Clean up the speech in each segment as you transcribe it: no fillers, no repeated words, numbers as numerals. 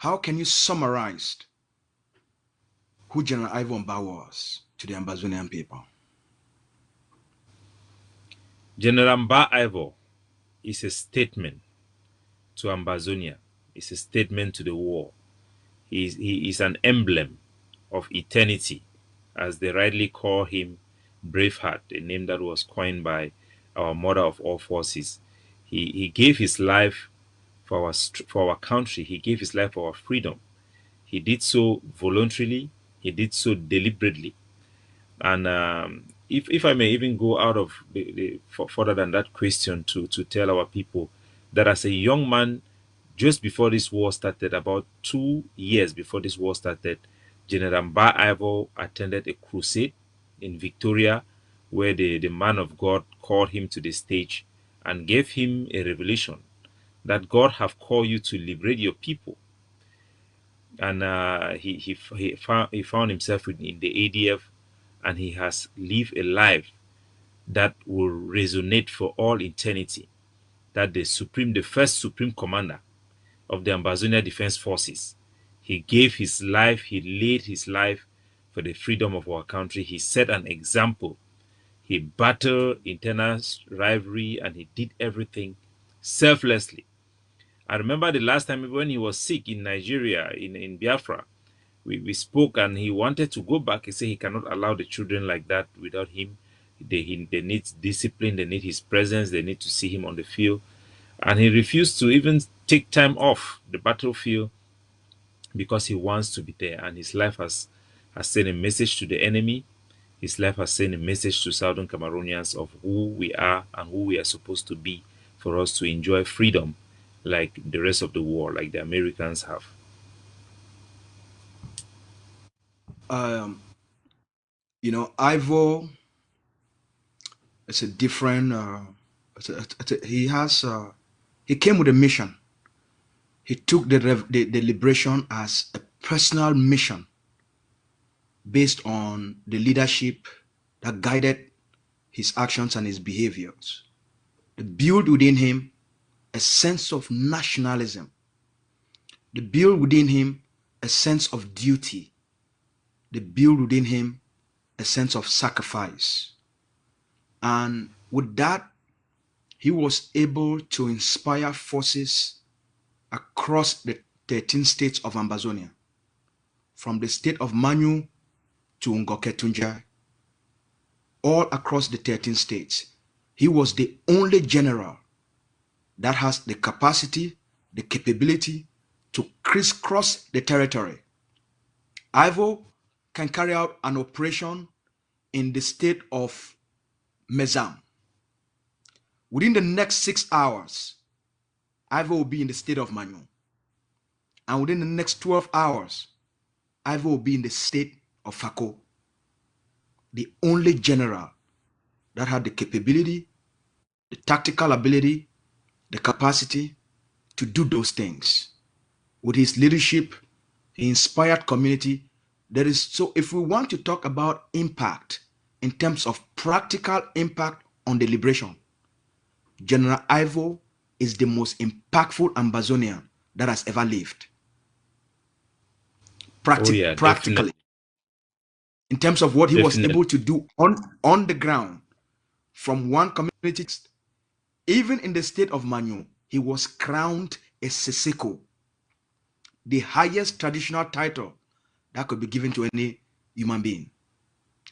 how can you summarize who General Ivo Mbah was to the Ambazonian people? General Mbah Ivo is a statement to Ambazonia. It's a statement to the war. He is an emblem of eternity, as they rightly call him, Braveheart, a name that was coined by our mother of all forces. He gave his life for our country. He gave his life for our freedom. He did so voluntarily. He did so deliberately. And if I may even go out of further than that question to tell our people that as a young man, just before this war started, about 2 years before this war started, General Mbah Ivo attended a crusade in Victoria where the man of God called him to the stage and gave him a revelation that God have called you to liberate your people. And he found himself in the ADF, and he has lived a life that will resonate for all eternity. That the first Supreme Commander of the Ambazonia Defense Forces, he gave his life, he laid his life for the freedom of our country. He set an example. He battled internal rivalry and he did everything selflessly. I remember the last time when he was sick in Nigeria, in Biafra, we spoke and he wanted to go back. He said he cannot allow the children like that without him. They need discipline, they need his presence, they need to see him on the field. And he refused to even take time off the battlefield because he wants to be there. And his life has sent a message to the enemy. His life has sent a message to Southern Cameroonians of who we are and who we are supposed to be for us to enjoy freedom like the rest of the world, like the Americans have. Um, Ivo is a different. He came with a mission. He took the liberation as a personal mission based on the leadership that guided his actions and his behaviors. It built within him a sense of nationalism. They build within him a sense of duty. They build within him a sense of sacrifice. And with that, he was able to inspire forces across the 13 states of Ambazonia, from the state of Manu to Ngoketunja, all across the 13 states. He was the only general that has the capacity, the capability to crisscross the territory. Ivo can carry out an operation in the state of Mezam. Within the next 6 hours, Ivo will be in the state of Manu. And within the next 12 hours, Ivo will be in the state of Fako. The only general that had the capability, the tactical ability, the capacity to do those things. With his leadership, he inspired community. So if we want to talk about impact in terms of practical impact on the liberation, General Ivo is the most impactful Ambazonian that has ever lived. Oh yeah, Practically, in terms of what he was definitely. able to do on the ground from one community, even in the state of Manu, he was crowned a Seseko, the highest traditional title that could be given to any human being.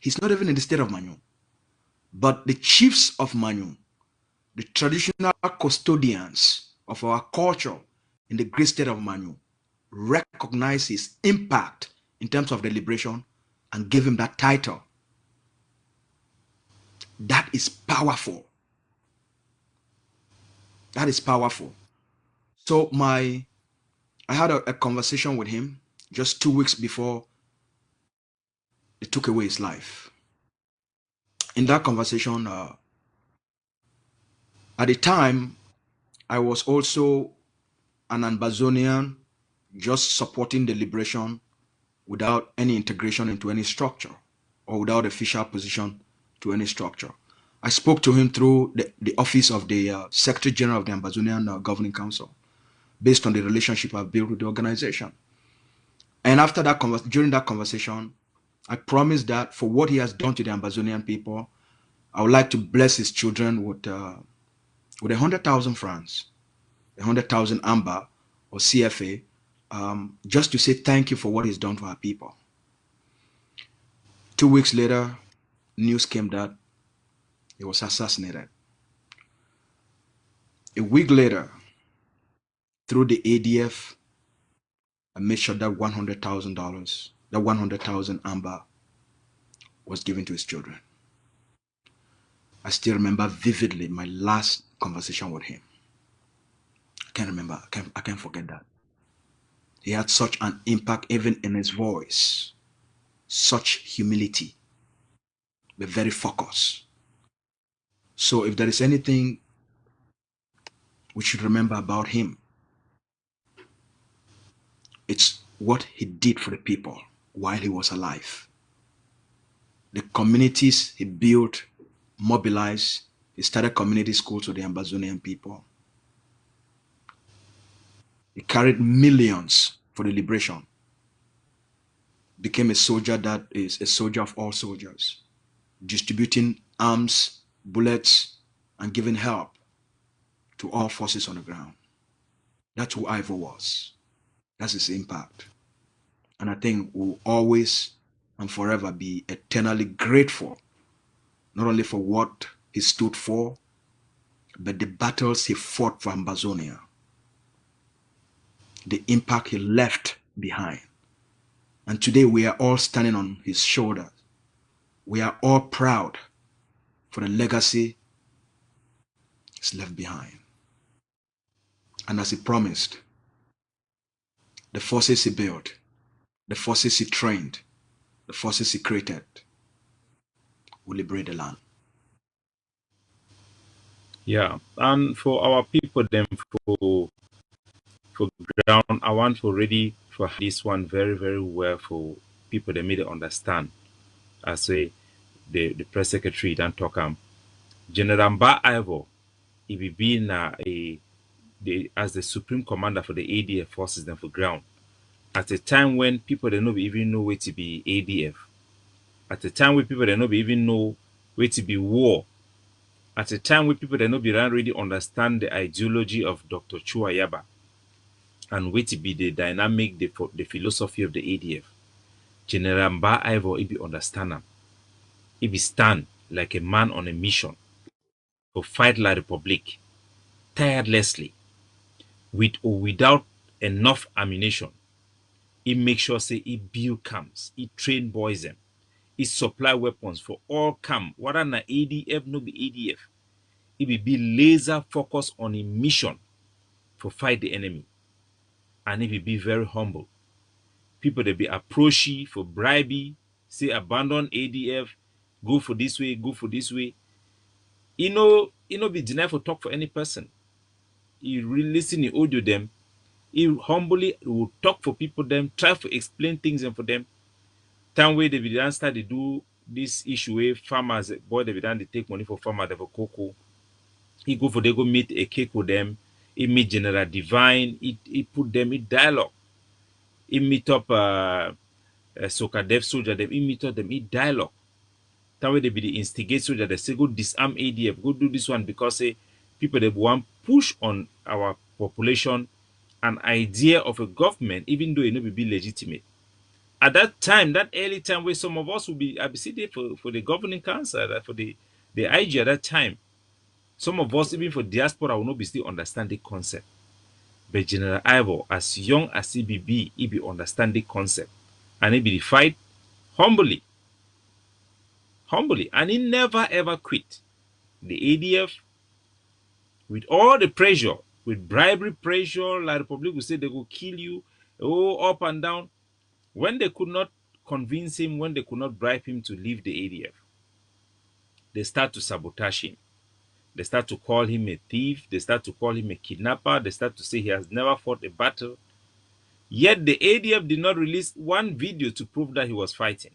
He's not even in the state of Manu, but the chiefs of Manu, the traditional custodians of our culture in the great state of Manu, recognize his impact in terms of the liberation and give him that title. That is powerful. That is powerful. So I had a conversation with him just 2 weeks before they took away his life. In that conversation, at the time, I was also an Ambazonian, just supporting the liberation without any integration into any structure or without official position to any structure. I spoke to him through the office of the Secretary General of the Ambazonian Governing Council. based on the relationship I've built with the organization. And after that, during that conversation, I promised that for what he has done to the Ambazonian people, I would like to bless his children with 100,000 francs, 100,000 Amba or CFA, just to say thank you for what he's done for our people. 2 weeks later, news came that he was assassinated. A week later, through the ADF, I made sure that $100,000, that 100,000 Amba was given to his children. I still remember vividly my last conversation with him. I can't remember. I can't forget that. He had such an impact even in his voice, such humility, but very focused. So if there is anything we should remember about him, it's what he did for the people while he was alive. The communities he built, mobilized. He started community schools for the Ambazonian people. He carried millions for the liberation. Became a soldier that is a soldier of all soldiers, distributing arms, bullets, and giving help to all forces on the ground. That's who Ivo was. That's his impact. And I think we'll always and forever be eternally grateful, not only for what he stood for, but the battles he fought for Ambazonia, the impact he left behind. And today we are all standing on his shoulders. We are all proud for the legacy he's left behind. And as he promised, the forces he built, the forces he trained, the forces he created will liberate the land. Yeah, and for our people, then for ground, I want to already for this one very very well for people that may understand. I say the press secretary don't talk General Mbah Ivo, he be being as the supreme commander for the ADF forces then for ground. At a time when people they not even know where to be ADF. At a time when people they not even know where to be war. At a time when people they not be really understand the ideology of Dr. Chua Yaba and where to be the dynamic, the philosophy of the ADF. General Mbah Ivo, he be understand him. He be stand like a man on a mission to fight La Republic tirelessly with or without enough ammunition. He make sure say he build camps, he train boys them, he supply weapons for all camp, whether na ADF no be ADF. He be laser focused on a mission for fight the enemy. And he be very humble. People they be approachy for bribey, say abandon ADF, go for this way, go for this way. He no be denied for talk for any person. He really listen, he audio them. He humbly will talk for people them, try to explain things and for them. Time where they be done start to do this issue where farmers, boy, they be done they take money for farmers, they for cocoa. He go for they go meet a cake with them. He meet General Divine. He put them in dialogue. He meet up Soka Dev soldier them. He meet up them in dialogue. That way they be the instigate soldier. They say go disarm ADF. Go do this one because people they want push on our population an idea of a government, even though it may be legitimate. At that time, that early time where some of us will be I be sitting for the governing council, for the IG at that time. Some of us, even for diaspora, will not be still understand the concept. But General Ivo, as young as he be understand the concept. And he be the fight humbly. Humbly. And he never ever quit. The ADF, with all the pressure, with bribery pressure, La Republic will say they will kill you, oh, up and down. When they could not convince him, when they could not bribe him to leave the ADF, they start to sabotage him. They start to call him a thief. They start to call him a kidnapper. They start to say he has never fought a battle. Yet the ADF did not release one video to prove that he was fighting.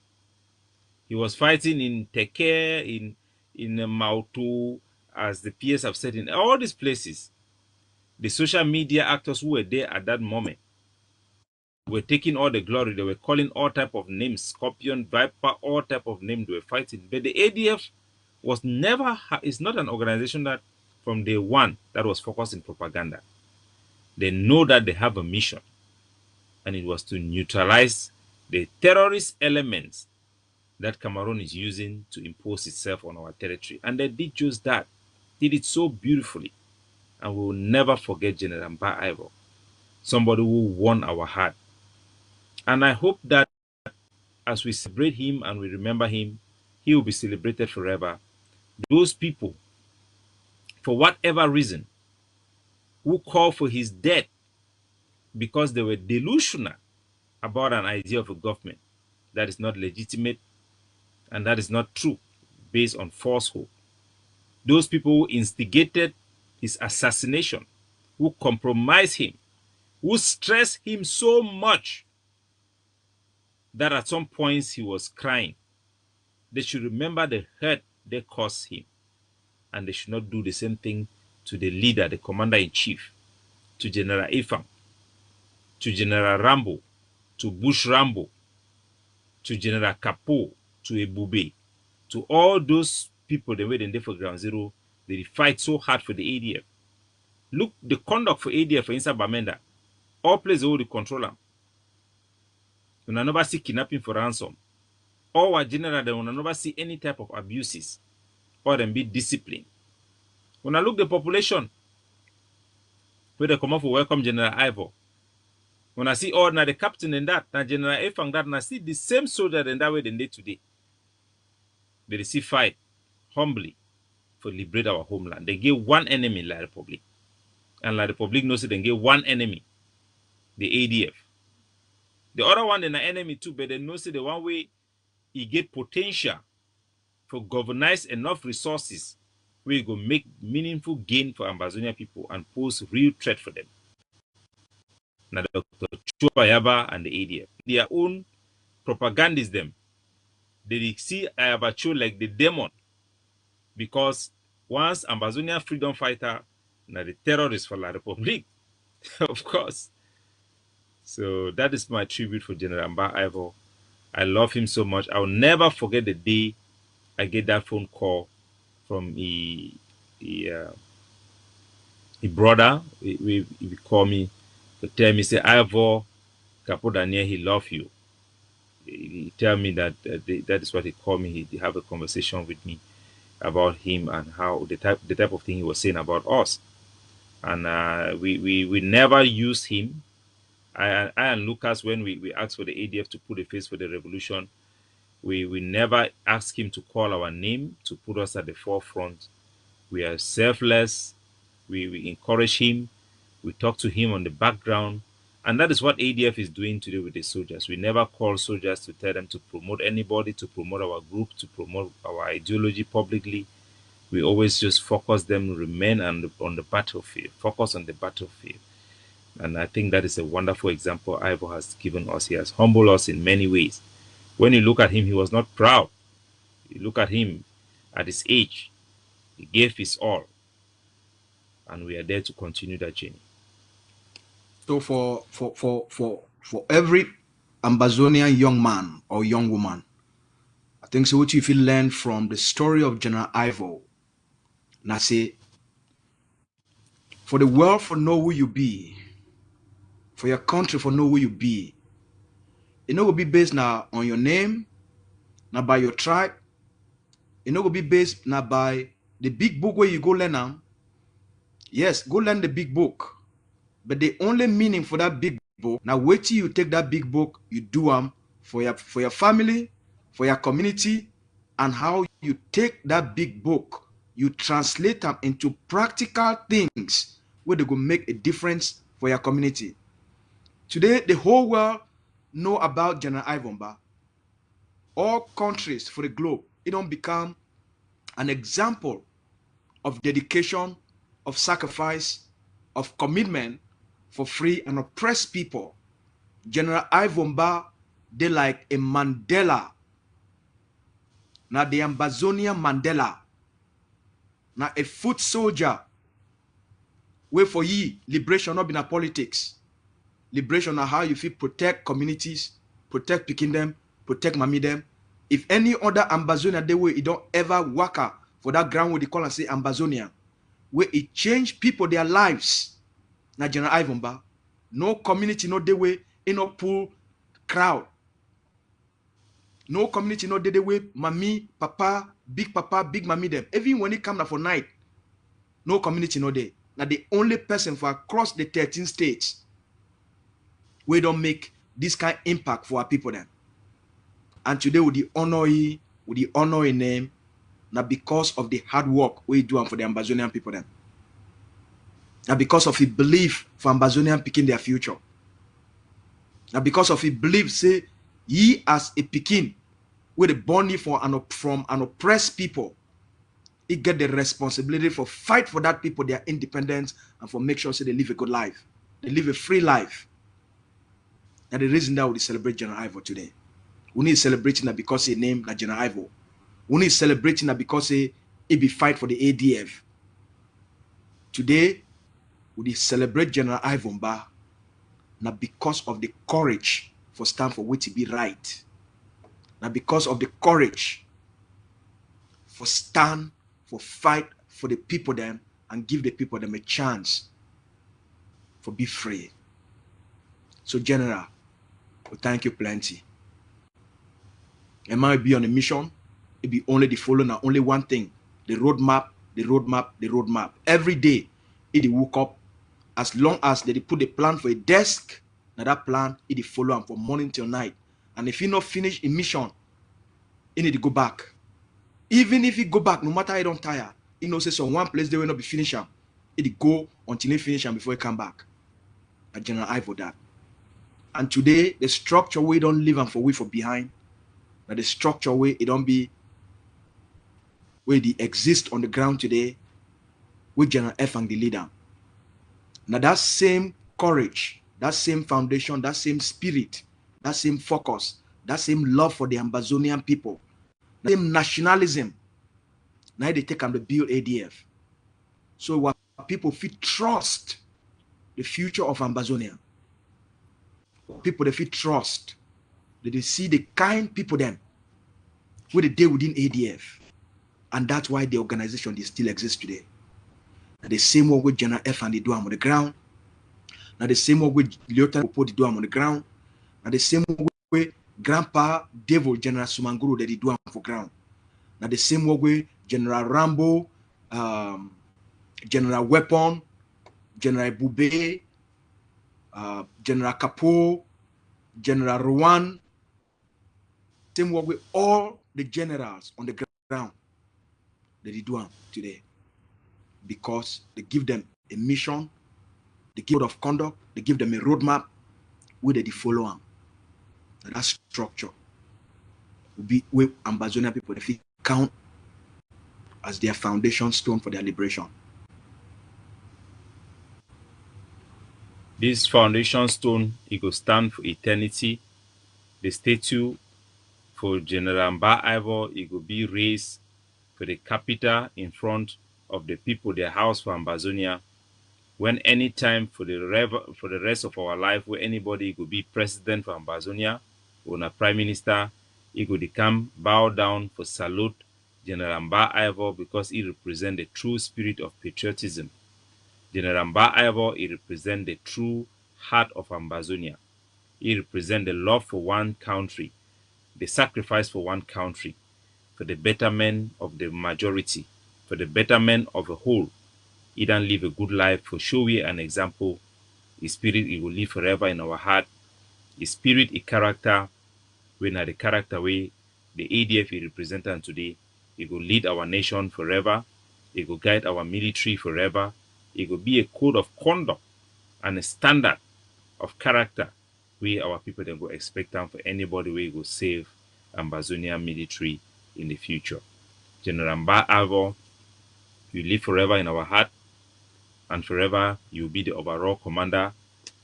He was fighting in Teke, in Mautu, as the PS have said, in all these places. The social media actors who were there at that moment were taking all the glory. They were calling all type of names, Scorpion, Viper, all type of names they were fighting. But the ADF was never, it's not an organization that from day one that was focused in propaganda. They know that they have a mission, and it was to neutralize the terrorist elements that Cameroon is using to impose itself on our territory. And they did just that, did it so beautifully. And we will never forget General Mbah Ivo, somebody who won our heart. And I hope that as we celebrate him and we remember him, he will be celebrated forever. Those people, for whatever reason, who call for his death because they were delusional about an idea of a government that is not legitimate and that is not true, based on falsehood. Those people who instigated his assassination, who compromised him, who stressed him so much that at some points he was crying. They should remember the hurt they caused him, and they should not do the same thing to the leader, the commander-in-chief, to General Ivo, to General Rambo, to Bush Rambo, to General Capo, to Ebube, to all those people they were in there for Ground Zero. They fight so hard for the ADF. Look, the conduct for ADF for inside Bamenda, all places hold the control them. We will never see kidnapping for ransom. All our general, they will never see any type of abuses or them be disciplined. When I look the population, where they come up for welcome General Ivo. When I see all now the captain and that, now General Efang that, and I see the same soldier in that way than they today. They receive fight humbly for liberate our homeland. They give one enemy in La Republic. And La Republic knows that they give one enemy, the ADF. The other one in the enemy too, but they know say the one way he get potential for governize enough resources where you go make meaningful gain for Ambazonia people and pose real threat for them. Now Dr. Chubayaba and the ADF. Their own propagandism. They see Ayabacho like the demon. Because once Ambazonia freedom fighter, now the terrorist for La Republic, of course. So that is my tribute for General Mbah Ivo. I love him so much. I'll never forget the day I get that phone call from his brother. He call me to tell me, say, Ivo, Capo Daniel, he love you. He tell me that that is what he called me. He have a conversation with me about him and how the type of thing he was saying about us. And we never use him. I and Lucas, when we asked for the ADF to put a face for the revolution, we never ask him to call our name to put us at the forefront. We are selfless. We encourage him. We talk to him on the background. And that is what ADF is doing today with the soldiers. We never call soldiers to tell them to promote anybody, to promote our group, to promote our ideology publicly. We always just focus them, remain on the battlefield, focus on the battlefield. And I think that is a wonderful example Ivo has given us. He has humbled us in many ways. When you look at him, he was not proud. You look at him at his age, he gave his all. And we are there to continue that journey. So for every Ambazonian young man or young woman, I think so what you feel learn from the story of General Ivo. And I say, for the world for know who you be, for your country for know who you be, it no will be based now on your name, now by your tribe. It no will be based now by the big book where you go learn them. Yes, go learn the big book. But the only meaning for that big book, now wait till you take that big book, you do them for your family, for your community, and how you take that big book, you translate them into practical things where they go make a difference for your community. Today, the whole world know about General Ivo. All countries for the globe, it don't become an example of dedication, of sacrifice, of commitment for free and oppressed people. General Ivo, they like a Mandela. Now the Ambazonia Mandela. Now a foot soldier Wait for ye, liberation not be na politics. Liberation na how you feel protect communities, protect picking them, protect mommy them. If any other Ambazonia they way, it don't ever work out for that ground where they call and say Ambazonia, where it change people their lives. Na General Ivo ba. No community no they way, in no pull crowd. No community no they way, mommy, papa, big mommy them. Even when it come na for night, no community no day. Now the only person for across the 13 states we don't make this kind of impact for our people then. And today with the honor in name, now because of the hard work we do for the Ambazonian people then. Now because of the belief for Ambazonian picking their future. Now because of the belief, say, ye as a picking with a bonding from an oppressed people, it get the responsibility for fight for that people, their independence, and for make sure say they live a good life. They live a free life. And the reason that we celebrate General Ivo today. We need celebrating that because he named General Ivo. We need celebrating that because he be fight for the ADF. Today, we celebrate General Ivo Mbah, not because of the courage for stand for what to be right. Not because of the courage for stand for fight for the people them and give the people them a chance for be free. So General, we thank you plenty. And might be on a mission, it be only the following, only one thing. The roadmap, the roadmap, the roadmap. Every day, it woke up. As long as they put the plan for a desk, now that plan, it follow them from morning till night. And if you not finish a mission, you need to go back. Even if you go back, no matter you don't tire, you know, say some one place they will not be finished. It go until you finish them before you come back. A General Ivo that. And today, the structure we don't leave them for we for behind. Now the structure way it don't be where they exist on the ground today with General F and the leader. Now that same courage, that same foundation, that same spirit, that same focus, that same love for the Ambazonian people, that same nationalism, now they take and they build ADF. So what people feel trust the future of Ambazonia. People they feel trust that they see the kind people then where they deal within ADF. And that's why the organization they still exists today. Now the same way with General F and they do them on the ground. Now the same way with Lieutenant Popo they do them on the ground. Now the same way Grandpa Devil General Sumanguru that they do them for ground. Now the same way General Rambo, General Weapon, General Bube, General Capo, General Ruan, same way with all the generals on the ground that they do them today. Because they give them a mission, they give of conduct, they give them a roadmap where they follow them. That structure will be where Ambazonia people they count as their foundation stone for their liberation. This foundation stone, it will stand for eternity. The statue for General Mbah Ivo, it will be raised for the capital in front of the people, their house for Ambazonia. When any time for the rest of our life, where anybody could be president for Ambazonia or a prime minister, he could come bow down for salute General Mbah Ivo because he represents the true spirit of patriotism. General Mbah Ivo, he represents the true heart of Ambazonia. He represents the love for one country, the sacrifice for one country, for the betterment of the majority, for the betterment of the whole. He done live a good life for show we an example. His spirit, it will live forever in our heart. His spirit, his character, when the character way, the ADF he represents today, it will lead our nation forever. It will guide our military forever. It will be a code of conduct and a standard of character we our people then go expect them for anybody we go save Ambazonia military in the future. General Mbah Ivo, you live forever in our heart, and forever you will be the overall commander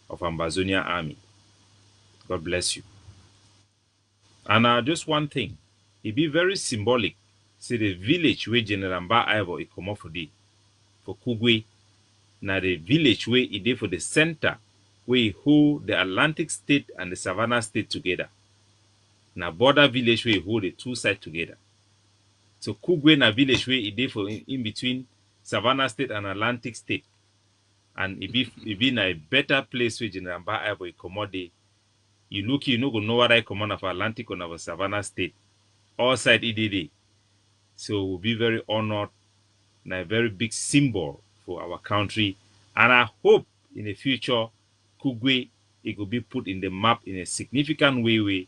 of Ambazonia Army. God bless you. And just one thing, it be very symbolic. See the village where General Mbah Ivo he come off for Kugwe. na the village where e dey for the center, where e hold the Atlantic state and the Savannah state together. Na border village where e hold the two sides together. So Kugwe na village where e dey for in between Savannah state and Atlantic state. And e be na a better place where General Mbah Ivo e comot dey. You look, you no go know whether I come out for Atlantic or for Savannah State. All side EDD. So we'll be very honored and a very big symbol for our country. And I hope in the future, Kugwe, it will be put in the map in a significant way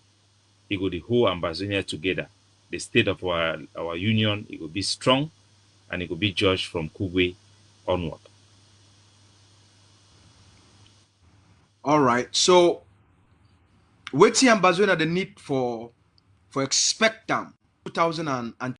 it will the whole Ambazonia together. The state of our union, it will be strong and it will be judged from Kugwe onward. All right. So wetin Ambazonia the need for expect am 2000 and